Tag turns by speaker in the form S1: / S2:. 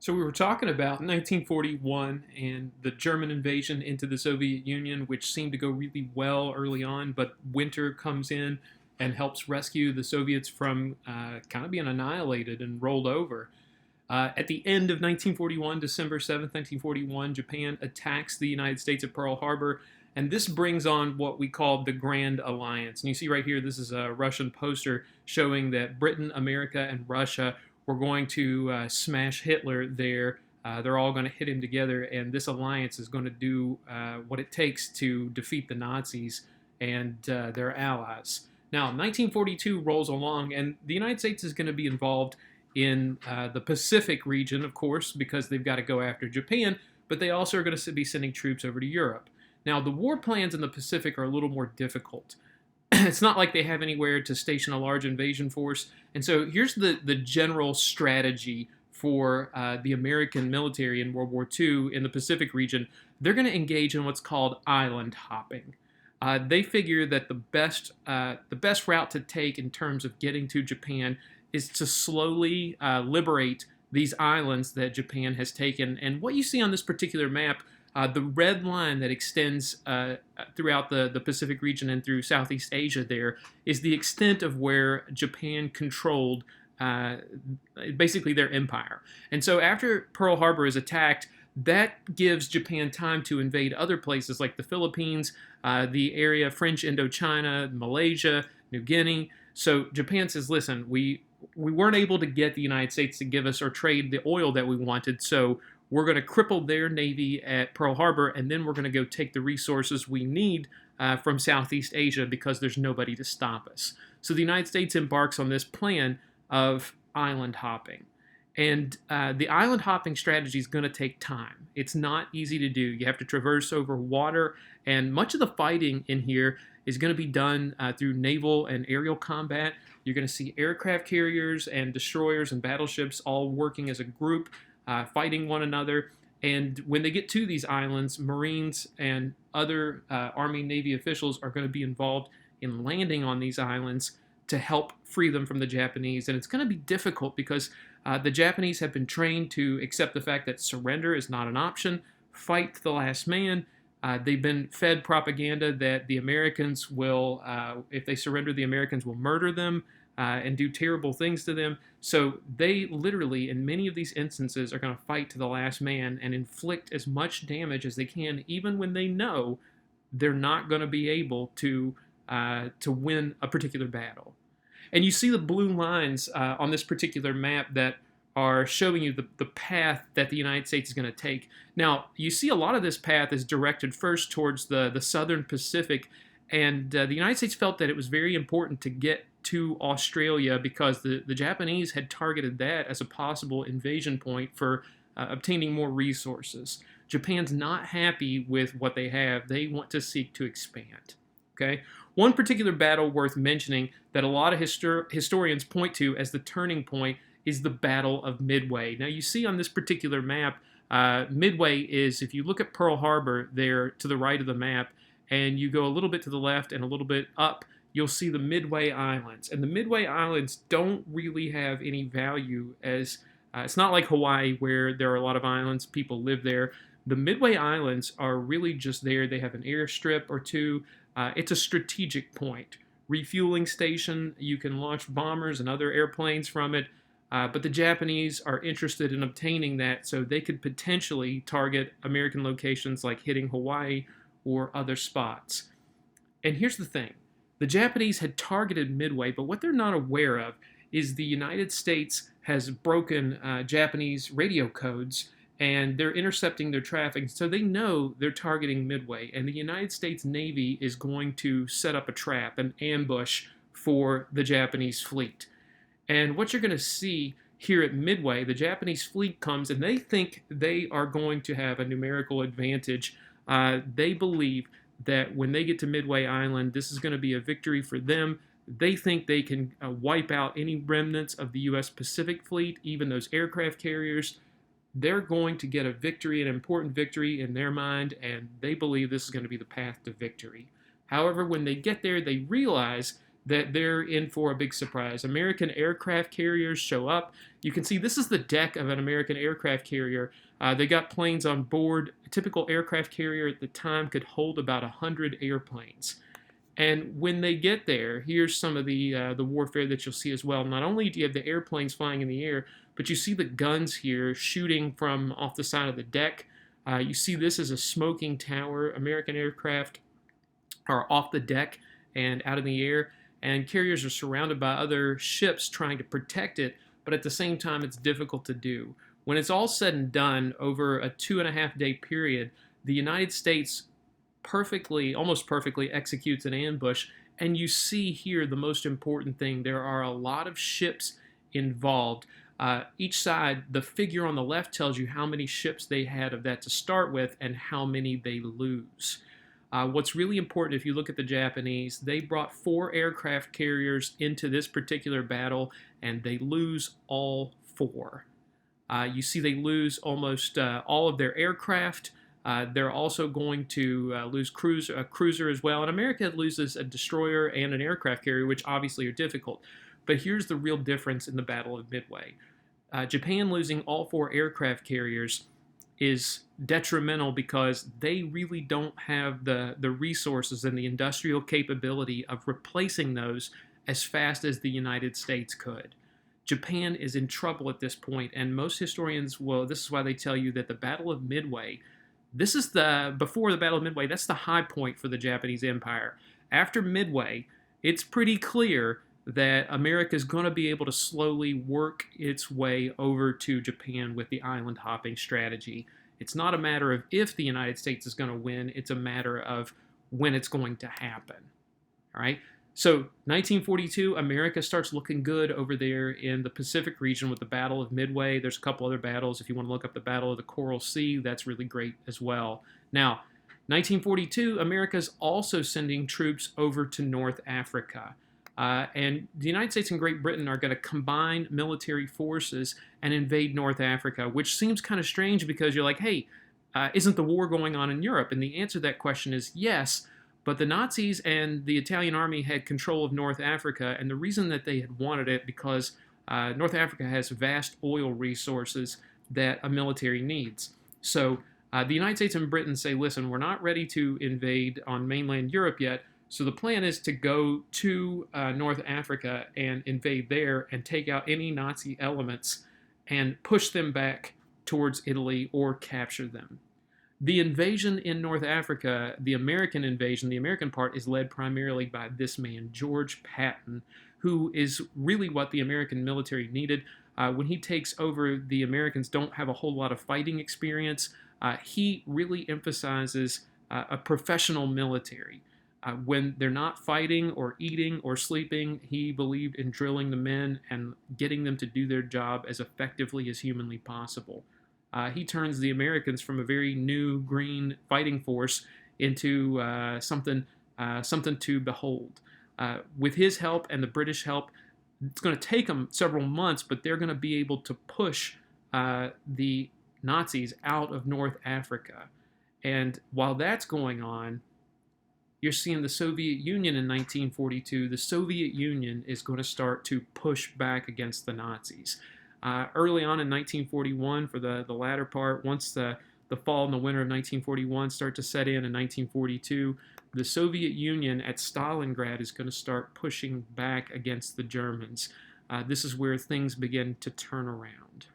S1: So we were talking about 1941 and the German invasion into the Soviet Union, which seemed to go really well early on, but winter comes in and helps rescue the Soviets from kind of being annihilated and rolled over. At the end of 1941, December 7th, 1941, Japan attacks the United States at Pearl Harbor, and this brings on what we call the Grand Alliance. And you see right here, this is a Russian poster showing that Britain, America, and Russia were going to smash Hitler there. They're all going to hit him together, and this alliance is going to do what it takes to defeat the Nazis and their allies. Now, 1942 rolls along, and the United States is going to be involved in the Pacific region, of course, because they've got to go after Japan, but they also are going to be sending troops over to Europe. Now, the war plans in the Pacific are a little more difficult. It's not like they have anywhere to station a large invasion force. And so here's the general strategy for the American military in World War II in the Pacific region. They're going to engage in what's called island hopping. They figure that the best route to take in terms of getting to Japan is to slowly liberate these islands that Japan has taken. And what you see on this particular map, the red line that extends throughout the Pacific region and through Southeast Asia there is the extent of where Japan controlled basically their empire. And so after Pearl Harbor is attacked, that gives Japan time to invade other places like the Philippines, the area French Indochina, Malaysia, New Guinea. So Japan says, listen, we weren't able to get the United States to give us or trade the oil that we wanted, so we're going to cripple their navy at Pearl Harbor, and then we're going to go take the resources we need from Southeast Asia because there's nobody to stop us. So the United States embarks on this plan of island hopping. And the island hopping strategy is going to take time. It's not easy to do. You have to traverse over water, and much of the fighting in here is going to be done through naval and aerial combat. You're going to see aircraft carriers and destroyers and battleships all working as a group, fighting one another. And when they get to these islands, Marines and other Army Navy officials are going to be involved in landing on these islands to help free them from the Japanese. And it's going to be difficult because the Japanese have been trained to accept the fact that surrender is not an option, fight to the last man. They've been fed propaganda that the Americans will, if they surrender, the Americans will murder them and do terrible things to them. So they literally, in many of these instances, are going to fight to the last man and inflict as much damage as they can, even when they know they're not going to be able to win a particular battle. And you see the blue lines on this particular map that are showing you the path that the United States is going to take. Now, you see a lot of this path is directed first towards the southern Pacific, and the United States felt that it was very important to get to Australia because the Japanese had targeted that as a possible invasion point for obtaining more resources. Japan's not happy with what they have. They want to seek to expand. Okay? One particular battle worth mentioning that a lot of historians point to as the turning point is the Battle of Midway. Now, you see on this particular map, Midway is, if you look at Pearl Harbor there to the right of the map, and you go a little bit to the left and a little bit up, you'll see the Midway Islands. And the Midway Islands don't really have any value as, it's not like Hawaii where there are a lot of islands, people live there. The Midway Islands are really just there. They have an airstrip or two. It's a strategic point. Refueling station, you can launch bombers and other airplanes from it. But the Japanese are interested in obtaining that so they could potentially target American locations like hitting Hawaii or other spots. And here's the thing. The Japanese had targeted Midway, but what they're not aware of is the United States has broken Japanese radio codes and they're intercepting their traffic. So they know they're targeting Midway, and the United States Navy is going to set up a trap, an ambush for the Japanese fleet. And what you're going to see here at Midway, the Japanese fleet comes and they think they are going to have a numerical advantage. They believe that when they get to Midway Island, this is going to be a victory for them. They think they can wipe out any remnants of the U.S. Pacific Fleet, even those aircraft carriers. They're going to get a victory, an important victory in their mind, and they believe this is going to be the path to victory. However, when they get there, they realize that they're in for a big surprise. American aircraft carriers show up. You can see this is the deck of an American aircraft carrier. They got planes on board. A typical aircraft carrier at the time could hold about 100 airplanes. And when they get there, here's some of the warfare that you'll see as well. Not only do you have the airplanes flying in the air, but you see the guns here shooting from off the side of the deck. You see this as a smoking tower. American aircraft are off the deck and out in the air, and carriers are surrounded by other ships trying to protect it, but at the same time, it's difficult to do. When it's all said and done, over a 2.5-day period, the United States almost perfectly executes an ambush, and you see here the most important thing. There are a lot of ships involved. Each side, the figure on the left tells you how many ships they had of that to start with and how many they lose. What's really important, if you look at the Japanese, they brought 4 aircraft carriers into this particular battle, and they lose all 4. You see they lose almost all of their aircraft. They're also going to lose a cruiser as well. And America loses a destroyer and an aircraft carrier, which obviously are difficult. But here's the real difference in the Battle of Midway. Japan losing all 4 aircraft carriers is detrimental because they really don't have the resources and the industrial capability of replacing those as fast as the United States could. Japan is in trouble at this point, and most historians, well, this is why they tell you that the Battle of Midway, before the Battle of Midway, that's the high point for the Japanese Empire. After Midway, it's pretty clear that America is going to be able to slowly work its way over to Japan with the island hopping strategy. It's not a matter of if the United States is going to win, it's a matter of when it's going to happen. All right? So 1942, America starts looking good over there in the Pacific region with the Battle of Midway. There's a couple other battles. If you want to look up the Battle of the Coral Sea, that's really great as well. Now, 1942, America's also sending troops over to North Africa. And the United States and Great Britain are going to combine military forces and invade North Africa, which seems kind of strange because you're like, hey, isn't the war going on in Europe? And the answer to that question is yes, but the Nazis and the Italian army had control of North Africa, and the reason that they had wanted it because North Africa has vast oil resources that a military needs. So the United States and Britain say, listen, we're not ready to invade on mainland Europe yet, so the plan is to go to North Africa and invade there and take out any Nazi elements and push them back towards Italy or capture them. The invasion in North Africa, the American invasion, the American part, is led primarily by this man, George Patton, who is really what the American military needed. When he takes over, the Americans don't have a whole lot of fighting experience. He really emphasizes a professional military. When they're not fighting or eating or sleeping, he believed in drilling the men and getting them to do their job as effectively as humanly possible. He turns the Americans from a very new green fighting force into something to behold. With his help and the British help, it's going to take them several months, but they're going to be able to push the Nazis out of North Africa. And while that's going on, you're seeing the Soviet Union in 1942. The Soviet Union is going to start to push back against the Nazis. Early on in 1941, for the latter part, once the fall and the winter of 1941 start to set in 1942, the Soviet Union at Stalingrad is going to start pushing back against the Germans. This is where things begin to turn around.